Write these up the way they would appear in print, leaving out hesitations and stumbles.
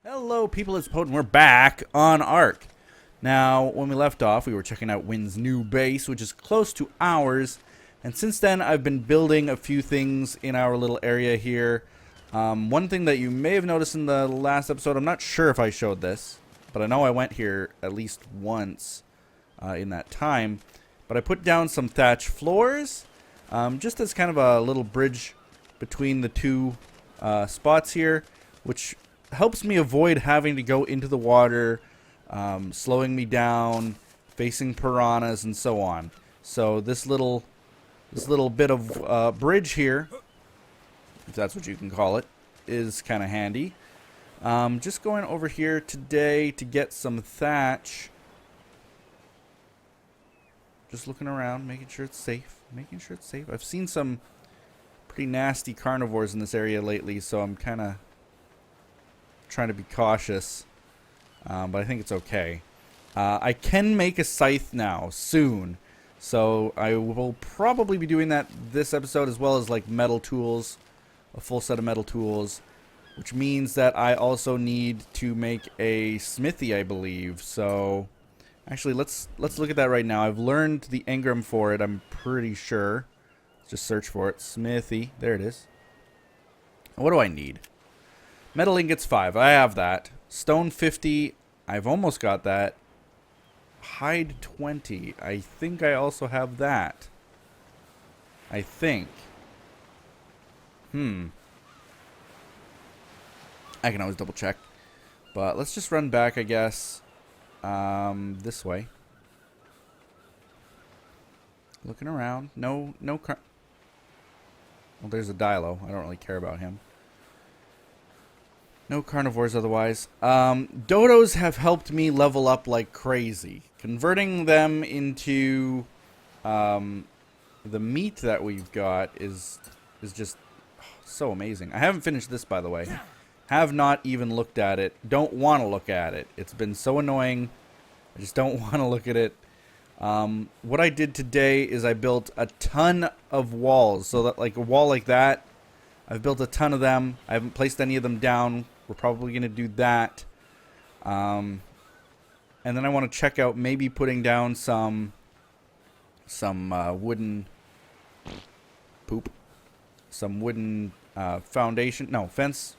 Hello, people. It's Potent. We're back on ARK. Now, when we left off, we were checking out Wynn's new base, which is close to ours. And since then, I've been building a few things in our little area here. One thing that you may have noticed in the last episode, I'm not sure if I showed this, but I know I went here at least once in that time. But I put down some thatch floors, just as kind of a little bridge between the two spots here, which helps me avoid having to go into the water, slowing me down, facing piranhas, and so on. So this little bit of bridge here, if that's what you can call it, is kind of handy. Just going over here today to get some thatch. Just looking around, making sure it's safe. I've seen some pretty nasty carnivores in this area lately, so I'm kind of trying to be cautious, but I think it's okay. I can make a scythe now soon, so I will probably be doing that this episode, as well as like metal tools, a full set of metal tools, which means that I also need to make a smithy, I believe. So actually, let's look at that right now. I've learned the engram for it, I'm pretty sure. Let's just search for it. Smithy, there it is. What do I need? Metal ingots 5, I have that. Stone 50, I've almost got that. Hide 20, I think I also have that. I think. I can always double check. But let's just run back, I guess. This way. Looking around. No well, there's a Dilo. I don't really care about him. No carnivores otherwise. Dodos have helped me level up like crazy. Converting them into the meat that we've got is just so amazing. I haven't finished this, by the way. Have not even looked at it. Don't want to look at it. It's been so annoying. I just don't want to look at it. What I did today is I built a ton of walls. So that, like a wall like that, I've built a ton of them. I haven't placed any of them down. We're probably going to do that. And then I want to check out maybe putting down some wooden poop. Some wooden foundation. No, fences?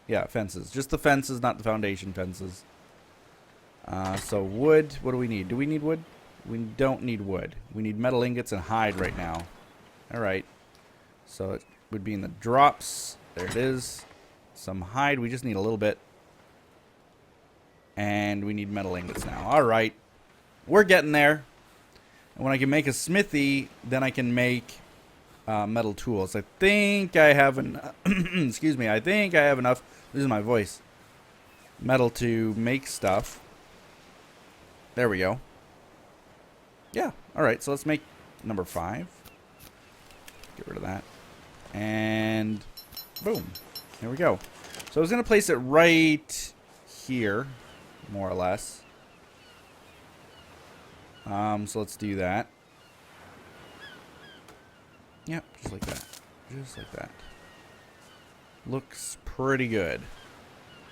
Yeah, fences. Just the fences, not the foundation fences. So wood. What do we need? Do we need wood? We don't need wood. We need metal ingots and hide right now. Alright. So it would be in the drops. There it is. Some hide. We just need a little bit. And we need metal ingots now. Alright. We're getting there. And when I can make a smithy, then I can make metal tools. I think I have excuse me. I think I have enough. This is my voice. Metal to make stuff. There we go. Yeah. Alright. So let's make number 5. Get rid of that. And boom. There we go. So I was going to place it right here, more or less. So let's do that. Yep, just like that. Just like that. Looks pretty good.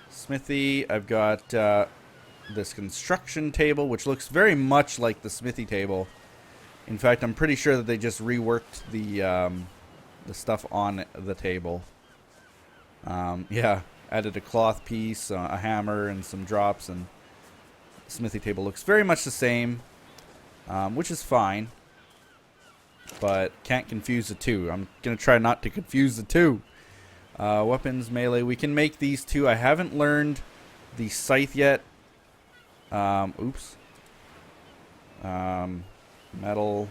Smithy, I've got this construction table, which looks very much like the smithy table. In fact, I'm pretty sure that they just reworked the stuff on the table. Yeah, added a cloth piece, a hammer, and some drops, and the smithy table looks very much the same, which is fine, but can't confuse the two. I'm going to try not to confuse the two. Weapons, melee, we can make these two. I haven't learned the scythe yet. Oops. Metal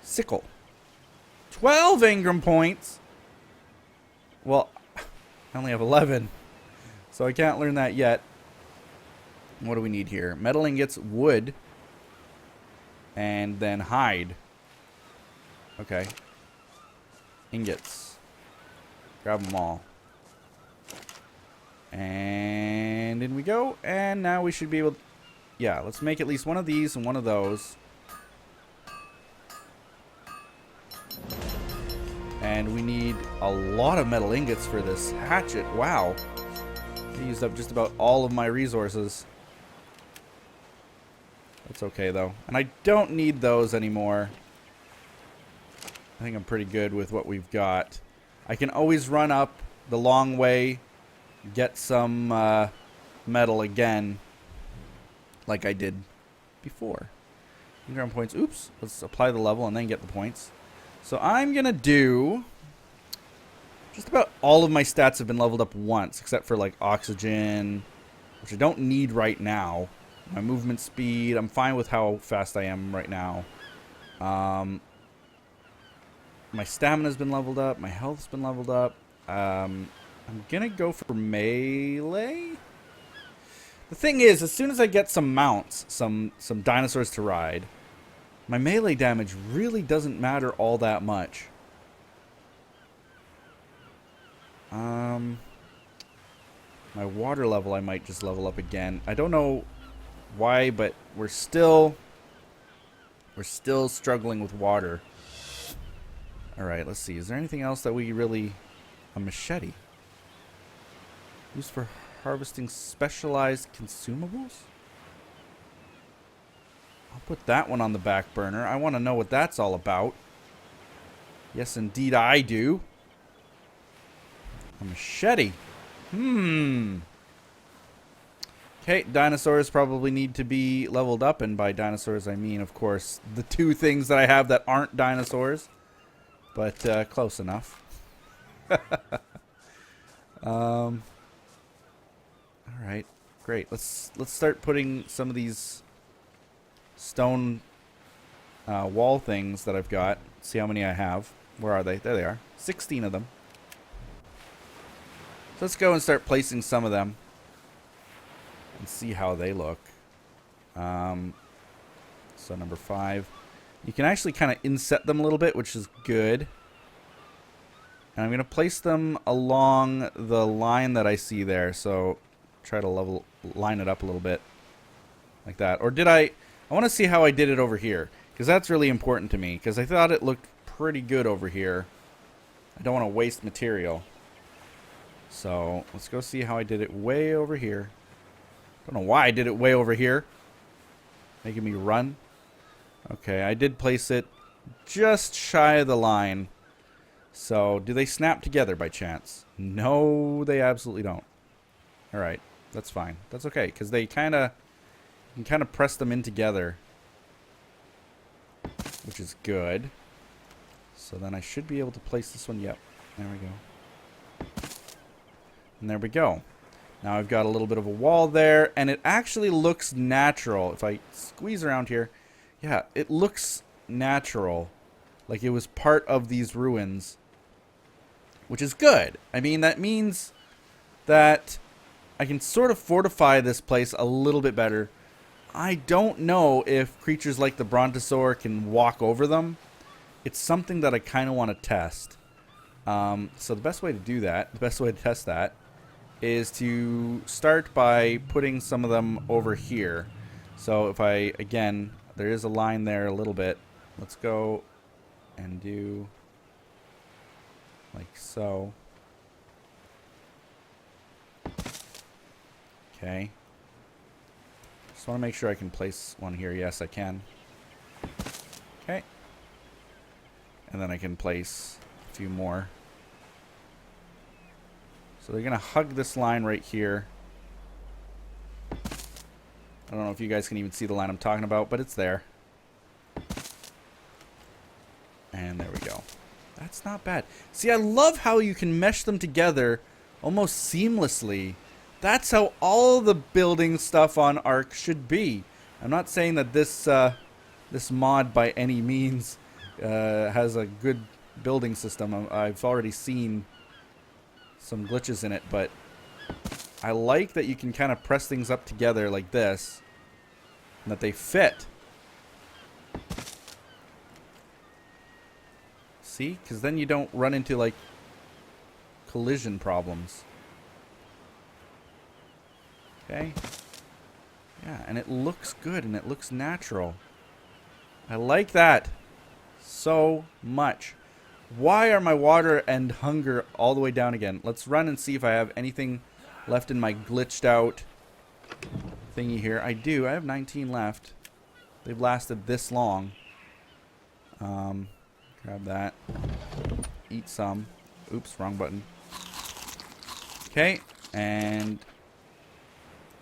sickle. 12 engram points. Well, I only have 11, so I can't learn that yet. What do we need here? Metal ingots, wood, and then hide. Okay. Ingots. Grab them all. And in we go. And now we should be able to... Yeah, let's make at least one of these and one of those. And we need a lot of metal ingots for this hatchet. Wow. I used up just about all of my resources. That's okay, though. And I don't need those anymore. I think I'm pretty good with what we've got. I can always run up the long way, get some metal again, like I did before. Ground points. Oops. Let's apply the level and then get the points. So I'm going to do... Just about all of my stats have been leveled up once, except for like oxygen, which I don't need right now. My movement speed, I'm fine with how fast I am right now. My stamina's been leveled up. My health's been leveled up. I'm going to go for melee. The thing is, as soon as I get some mounts, some dinosaurs to ride, my melee damage really doesn't matter all that much. My water level I might just level up again. I don't know why, but we're still struggling with water. Alright, let's see. Is there anything else that we really... A machete. Used for harvesting specialized consumables? I'll put that one on the back burner. I want to know what that's all about. Yes, indeed I do. A machete. Okay, dinosaurs probably need to be leveled up, and by dinosaurs I mean, of course, the two things that I have that aren't dinosaurs. But close enough. All right, great. Let's start putting some of these stone wall things that I've got. See how many I have. Where are they? There they are. 16 of them. So let's go and start placing some of them and see how they look. So number 5. You can actually kind of inset them a little bit, which is good. And I'm going to place them along the line that I see there. So try to line it up a little bit like that. Or did I want to see how I did it over here, because that's really important to me, because I thought it looked pretty good over here. I don't want to waste material. So let's go see how I did it way over here. Don't know why I did it way over here. Making me run. Okay, I did place it just shy of the line. So, do they snap together by chance? No, they absolutely don't. Alright, that's fine. That's okay, because they kind of... You can kind of press them in together, which is good. So then I should be able to place this one. Yep, there we go. And there we go. Now I've got a little bit of a wall there, and it actually looks natural. If I squeeze around here, yeah, it looks natural. Like it was part of these ruins, which is good. I mean, that means that I can sort of fortify this place a little bit better. I don't know if creatures like the brontosaur can walk over them. It's something that I kind of want to test. So the best way to do that, the best way to test that, is to start by putting some of them over here. So if I, again, there is a line there a little bit. Let's go and do like so. Okay. Just want to make sure I can place one here. Yes, I can. Okay. And then I can place a few more. So they're going to hug this line right here. I don't know if you guys can even see the line I'm talking about, but it's there. And there we go. That's not bad. See, I love how you can mesh them together almost seamlessly. That's how all the building stuff on ARK should be. I'm not saying that this this mod by any means has a good building system. I've already seen some glitches in it, but I like that you can kind of press things up together like this, and that they fit. See? Because then you don't run into, like, collision problems. Okay? Yeah, and it looks good, and it looks natural. I like that so much. Why are my water and hunger all the way down again? Let's run and see if I have anything left in my glitched out thingy here. I do. I have 19 left. They've lasted this long. Grab that. Eat some. Oops, wrong button. Okay, and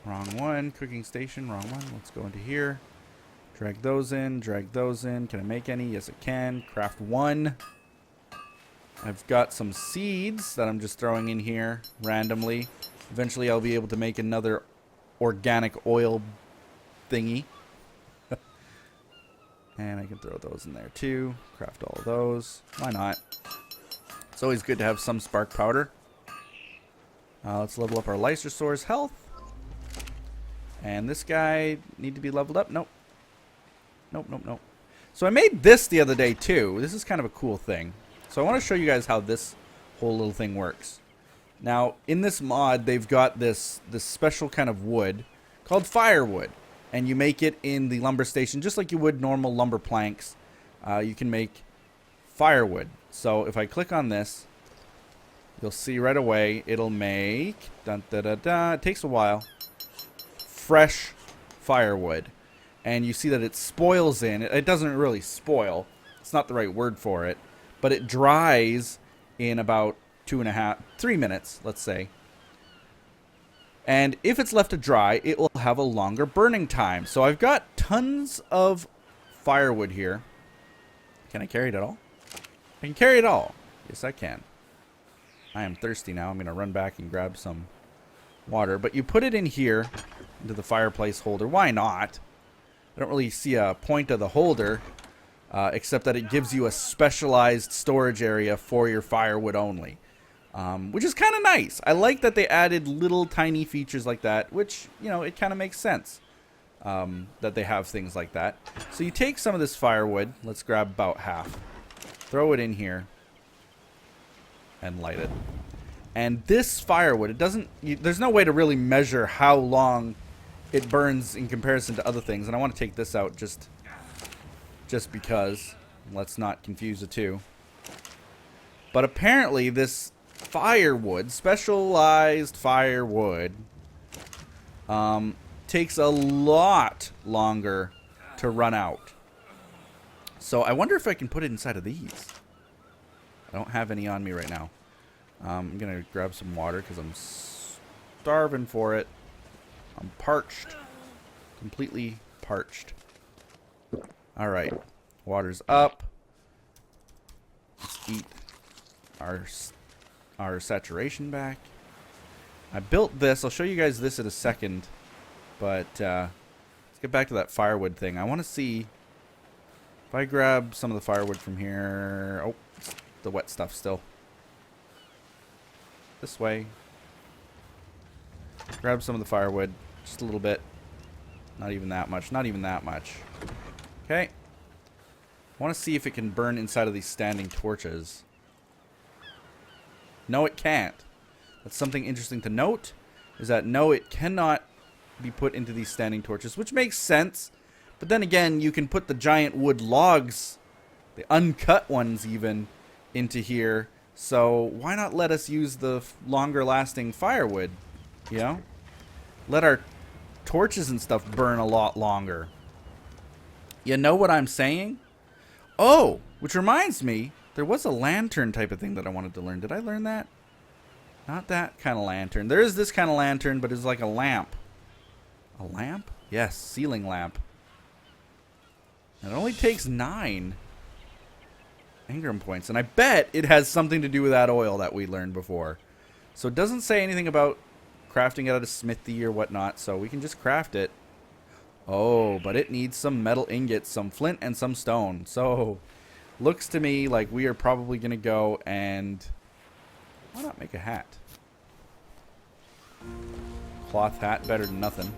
wrong one. Cooking station, wrong one. Let's go into here. Drag those in, drag those in. Can I make any? Yes, I can. Craft one. I've got some seeds that I'm just throwing in here randomly. Eventually, I'll be able to make another organic oil thingy. And I can throw those in there too. Craft all of those. Why not? It's always good to have some spark powder. Let's level up our Lysosaur's health. And this guy need to be leveled up. Nope. Nope, nope, nope. So I made this the other day too. This is kind of a cool thing. So I want to show you guys how this whole little thing works. Now, in this mod, they've got this special kind of wood called Firewood. And you make it in the lumber station just like you would normal lumber planks. You can make firewood. So if I click on this, you'll see right away it'll make, dun, da, da, da, it takes a while, fresh firewood. And you see that it spoils in. It doesn't really spoil. It's not the right word for it. But it dries in about 3 minutes, let's say. And if it's left to dry, it will have a longer burning time. So I've got tons of firewood here. Can I carry it at all? I can carry it all. Yes, I can. I am thirsty now. I'm going to run back and grab some water. But you put it in here, into the fireplace holder. Why not? I don't really see a point of the holder, except that it gives you a specialized storage area for your firewood only. Which is kind of nice. I like that they added little tiny features like that, which, you know, it kind of makes sense that they have things like that. So you take some of this firewood. Let's grab about half. Throw it in here. And light it. And this firewood, it doesn't... there's no way to really measure how long it burns in comparison to other things. And I want to take this out just because. Let's not confuse the two. But apparently this firewood, specialized firewood, takes a lot longer to run out. So I wonder if I can put it inside of these. I don't have any on me right now. I'm going to grab some water because I'm starving for it. I'm parched. Completely parched. Alright. Water's up. Let's eat our saturation back. I built this. I'll show you guys this in a second. But let's get back to that firewood thing. I want to see if I grab some of the firewood from here. Oh, it's the wet stuff still. This way. Grab some of the firewood. Just a little bit. Not even that much. Not even that much. Okay. I want to see if it can burn inside of these standing torches. No, it can't. That's something interesting to note. Is that no, it cannot be put into these standing torches. Which makes sense. But then again, you can put the giant wood logs, the uncut ones even, into here. So why not let us use the longer lasting firewood? You know? Let our torches and stuff burn a lot longer. You know what I'm saying? Oh, which reminds me, there was a lantern type of thing that I wanted to learn. Did I learn that? Not that kind of lantern. There is this kind of lantern, but it's like a lamp. A lamp? Yes, ceiling lamp. And it only takes 9 engram points. And I bet it has something to do with that oil that we learned before. So it doesn't say anything about crafting it at a smithy or whatnot. So we can just craft it. Oh, but it needs some metal ingots, some flint, and some stone. So looks to me like we are probably going to go and... why not make a hat? Cloth hat, better than nothing.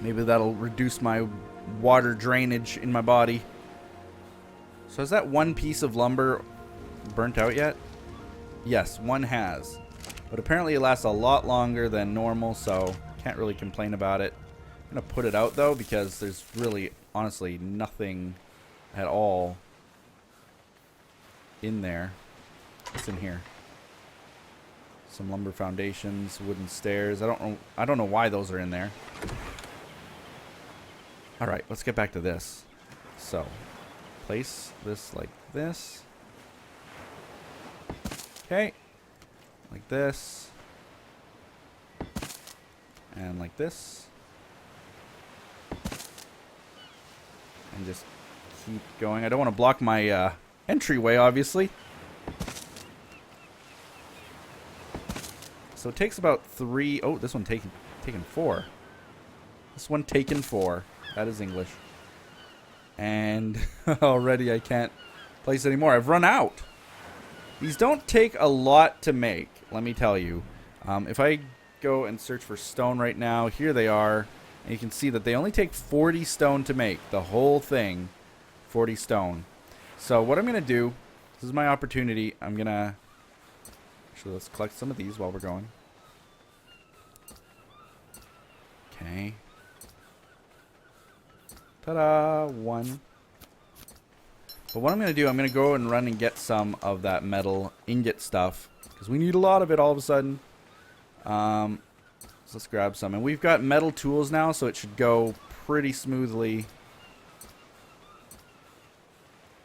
Maybe that'll reduce my water drainage in my body. So is that one piece of lumber burnt out yet? Yes, one has. But apparently it lasts a lot longer than normal, so can't really complain about it. I'm going to put it out, though, because there's really, honestly, nothing at all in there. What's in here? Some lumber foundations, wooden stairs. I don't know why those are in there. All right, let's get back to this. So, place this like this. Okay. Like this. And like this. And just keep going. I don't want to block my entryway, obviously. So it takes about 3. Oh, this one taken 4. This one taken 4. That is English. And already I can't place anymore. I've run out. These don't take a lot to make, let me tell you. If I go and search for stone right now, here they are. And you can see that they only take 40 stone to make. The whole thing, 40 stone. So what I'm going to do, this is my opportunity. I'm going to... Actually, let's collect some of these while we're going. Okay. Ta-da! 1. But what I'm going to do, I'm going to go and run and get some of that metal ingot stuff. Because we need a lot of it all of a sudden. So let's grab some. And we've got metal tools now, so it should go pretty smoothly.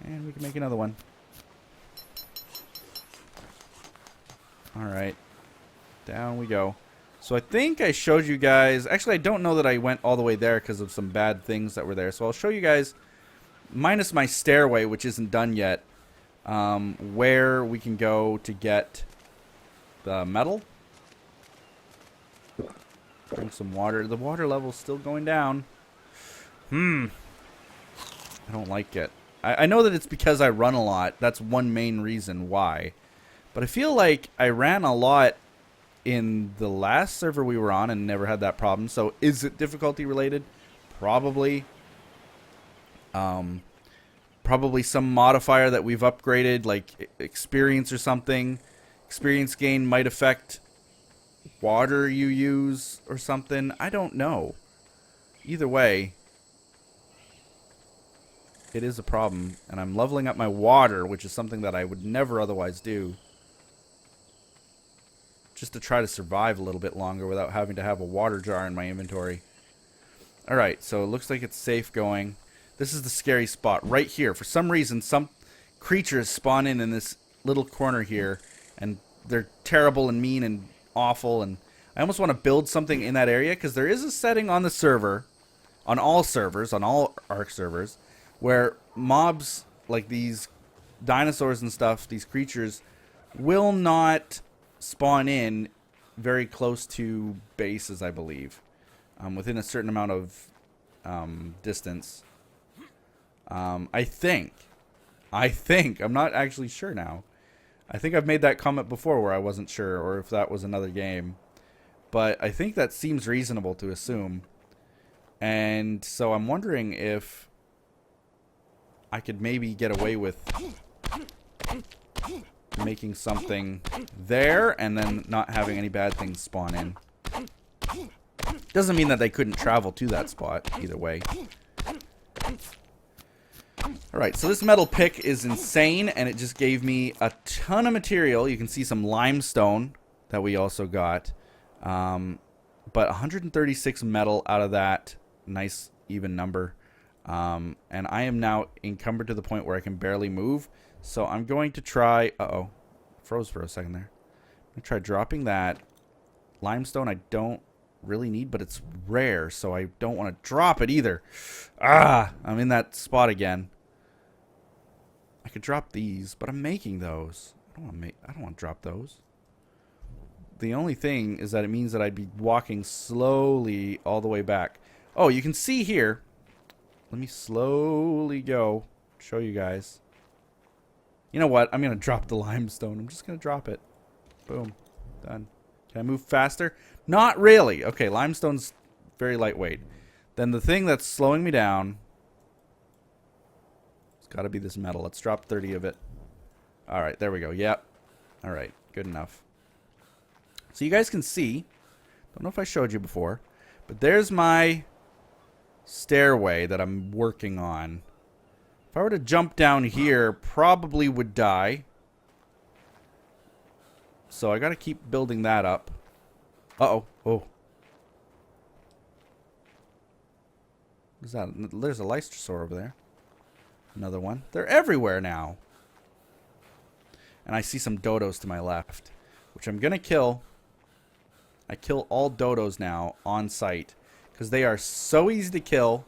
And we can make another one. Alright. Down we go. So I think I showed you guys... Actually, I don't know that I went all the way there because of some bad things that were there. So I'll show you guys, minus my stairway, which isn't done yet, where we can go to get the metal. Drink some water. The water level's still going down. I don't like it. I know that it's because I run a lot. That's one main reason why. But I feel like I ran a lot in the last server we were on and never had that problem. So is it difficulty related? Probably. Probably some modifier that we've upgraded, like experience or something. Experience gain might affect water you use or something. I don't know. Either way, it is a problem. And I'm leveling up my water, which is something that I would never otherwise do. Just to try to survive a little bit longer without having to have a water jar in my inventory. Alright, so it looks like it's safe going. This is the scary spot right here. For some reason, some creatures spawn in this little corner here. And they're terrible and mean and awful. And I almost want to build something in that area. Because there is a setting on the server, on all servers, on all ARK servers, where mobs like these dinosaurs and stuff, these creatures, will not spawn in very close to bases, I believe. Within a certain amount of distance. I think. I'm not actually sure now. I think I've made that comment before where I wasn't sure, or if that was another game. But I think that seems reasonable to assume. And so I'm wondering if I could maybe get away with making something there and then not having any bad things spawn in. Doesn't mean that they couldn't travel to that spot either way. Alright, so this metal pick is insane, and it just gave me a ton of material. You can see some limestone that we also got. But 136 metal out of that. Nice even number. And I am now encumbered to the point where I can barely move. So I'm going to try... Uh-oh. Froze for a second there. I'm going to try dropping that. Limestone I don't really need, but it's rare, so I don't want to drop it either. I'm in that spot again. I could drop these, but I'm making those. I don't want to drop those. The only thing is that it means that I'd be walking slowly all the way back. Oh, you can see here. Let me slowly go. Show you guys. You know what? I'm going to drop the limestone. I'm just going to drop it. Boom. Done. Can I move faster? Not really. Okay, limestone's very lightweight. Then the thing that's slowing me down... It's got to be this metal. Let's drop 30 of it. Alright, there we go. Yep. Alright, good enough. So you guys can see... Don't know if I showed you before. But there's my stairway that I'm working on. If I were to jump down here, probably would die. So I got to keep building that up. Uh-oh. Oh. What's that? There's a Leicester over there. Another one. They're everywhere now. And I see some dodos to my left, which I'm going to kill. I kill all dodos now on sight because they are so easy to kill.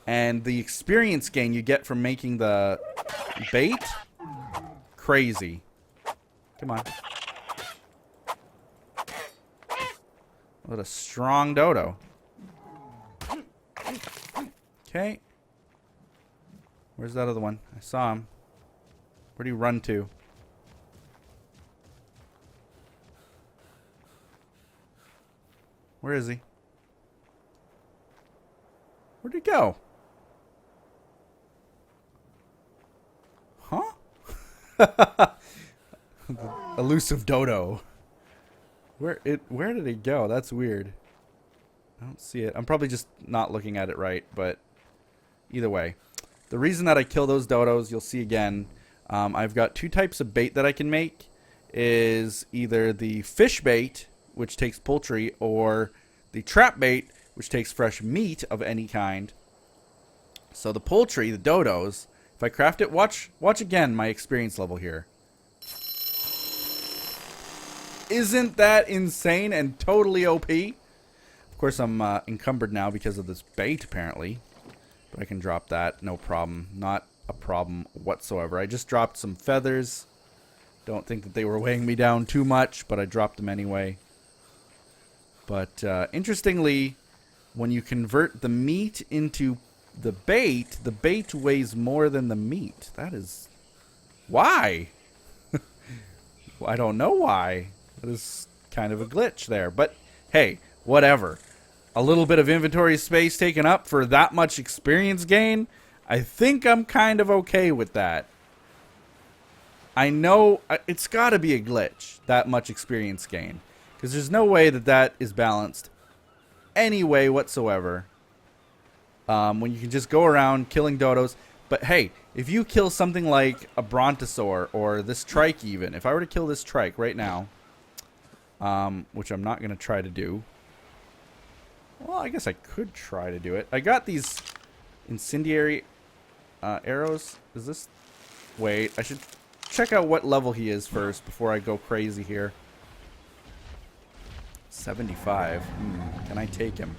And the experience gain you get from making the bait, crazy. Come on. What a strong dodo. Okay. Where's that other one? I saw him. Where'd he run to? Where is he? Where'd he go? Huh? Elusive dodo. Where did he go? That's weird. I don't see it. I'm probably just not looking at it right, but either way. The reason that I kill those dodos, you'll see again, I've got two types of bait that I can make. Is either the fish bait, which takes poultry, or the trap bait, which takes fresh meat of any kind. So the poultry, the dodos, if I craft it, watch again my experience level here. Isn't that insane and totally OP? Of course, I'm encumbered now because of this bait, apparently. But I can drop that, no problem. Not a problem whatsoever. I just dropped some feathers. Don't think that they were weighing me down too much, but I dropped them anyway. But interestingly, when you convert the meat into the bait weighs more than the meat. That is... Why? I don't know why. That is kind of a glitch there. But, hey, whatever. A little bit of inventory space taken up for that much experience gain, I think I'm kind of okay with that. I know it's got to be a glitch, that much experience gain. Because there's no way that that is balanced any way whatsoever. When you can just go around killing dodos. But hey, if you kill something like a brontosaur or this trike even. If I were to kill this trike right now, which I'm not going to try to do. Well, I guess I could try to do it. I got these incendiary arrows. Is this... Wait, I should check out what level he is first before I go crazy here. 75. Can I take him?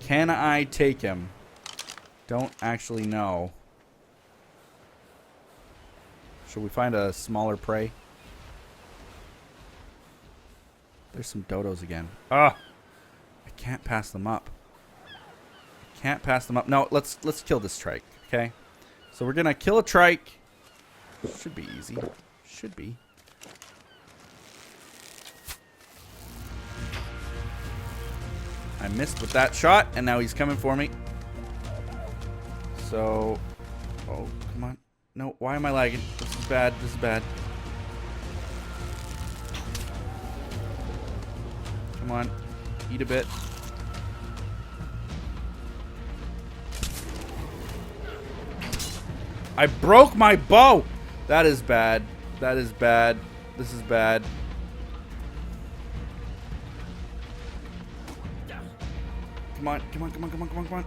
Can I take him? Don't actually know. Should we find a smaller prey? There's some dodos again. Ah! I can't pass them up. I can't pass them up. No, let's kill this trike, okay? So we're gonna kill a trike. Should be easy. Should be. I missed with that shot, and now he's coming for me. So... Oh, come on. No, why am I lagging? This is bad. This is bad. Come on. Eat a bit. I broke my bow! That is bad. That is bad. This is bad. Come on, come on, come on, come on, come on, come on.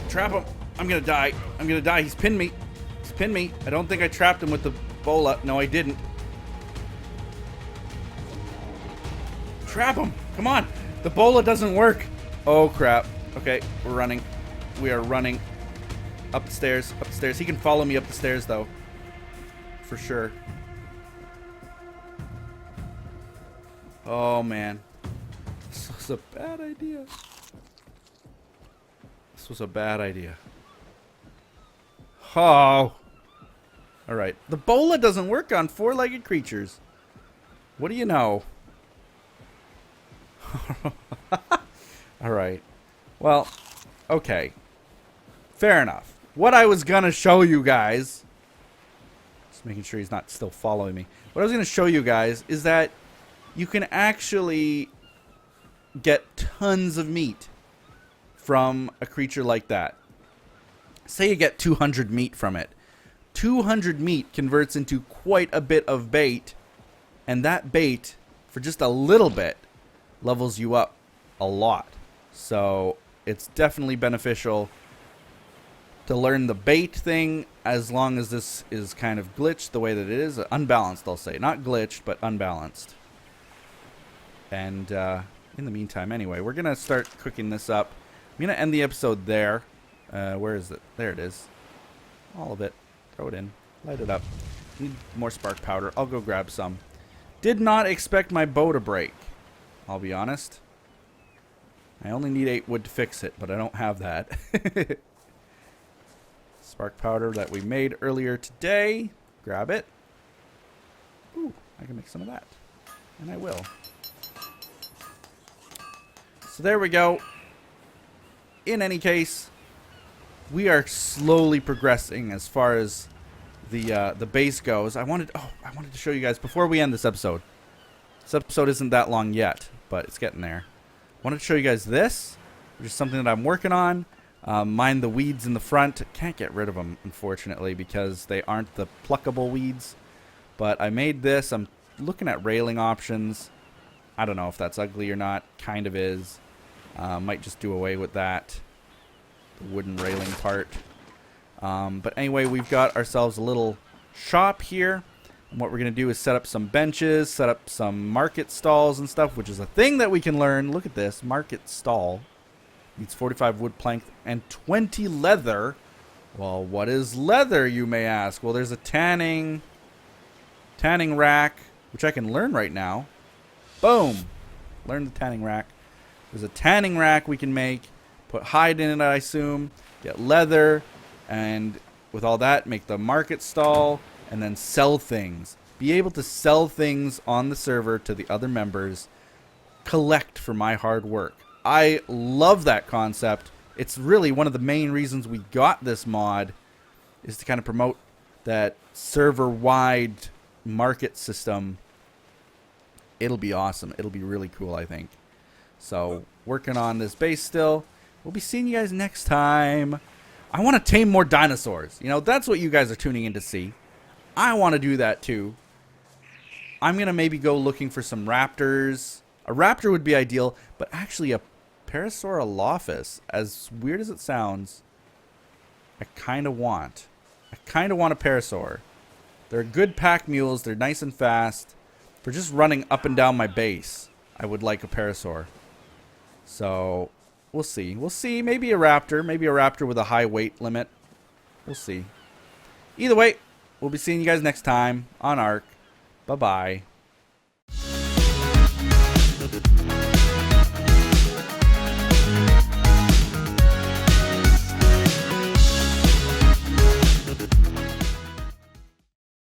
Trap him. I'm gonna die. I'm gonna die. He's pinned me. He's pinned me. I don't think I trapped him with the bola. No, I didn't. Trap him. Come on. The bola doesn't work. Oh, crap. Okay, we're running. We are running. Up the stairs. Up the stairs. He can follow me up the stairs, though. For sure. Oh, man. This was a bad idea. This was a bad idea. Oh. Alright. The bola doesn't work on four-legged creatures. What do you know? Alright. Well, okay. Fair enough. What I was gonna show you guys... Just making sure he's not still following me. What I was gonna show you guys is that you can actually get tons of meat from a creature like that. Say you get 200 meat from it. 200 meat converts into quite a bit of bait. And that bait, for just a little bit, levels you up a lot. So it's definitely beneficial to learn the bait thing, as long as this is kind of glitched the way that it is. Unbalanced, I'll say. Not glitched, but unbalanced. And in the meantime, anyway, we're going to start cooking this up. I'm going to end the episode there. Where is it? There it is. All of it. Throw it in. Light it up. Need more spark powder. I'll go grab some. Did not expect my bow to break, I'll be honest. I only need 8 wood to fix it, but I don't have that. Spark powder that we made earlier today. Grab it. Ooh, I can make some of that. And I will. So there we go. In any case, we are slowly progressing as far as the base goes. I wanted to show you guys before we end this episode. This episode isn't that long yet, but it's getting there. I wanted to show you guys this, which is something that I'm working on. Mind the weeds in the front. Can't get rid of them, unfortunately, because they aren't the pluckable weeds. But I made this. I'm looking at railing options. I don't know if that's ugly or not. Kind of is. Might just do away with that. The wooden railing part. But anyway, we've got ourselves a little shop here. And what we're going to do is set up some benches, set up some market stalls and stuff, which is a thing that we can learn. Look at this. Market stall. Needs 45 wood plank and 20 leather. Well, what is leather, you may ask? Well, there's a tanning rack, which I can learn right now. Boom. Learn the tanning rack. There's a tanning rack we can make. Put hide in it, I assume. Get leather. And with all that, make the market stall. And then sell things. Be able to sell things on the server to the other members. Collect for my hard work. I love that concept. It's really one of the main reasons we got this mod, is to kind of promote that server-wide market system. It'll be awesome. It'll be really cool, I think. So, working on this base still. We'll be seeing you guys next time. I want to tame more dinosaurs. You know, that's what you guys are tuning in to see. I want to do that too. I'm going to maybe go looking for some raptors. A raptor would be ideal, but actually a Parasaurolophus, as weird as it sounds, I kind of want. I kind of want a parasaur. They're good pack mules. They're nice and fast. For just running up and down my base, I would like a parasaur. So, we'll see. We'll see. Maybe a raptor. Maybe a raptor with a high weight limit. We'll see. Either way, we'll be seeing you guys next time on ARK. Bye-bye.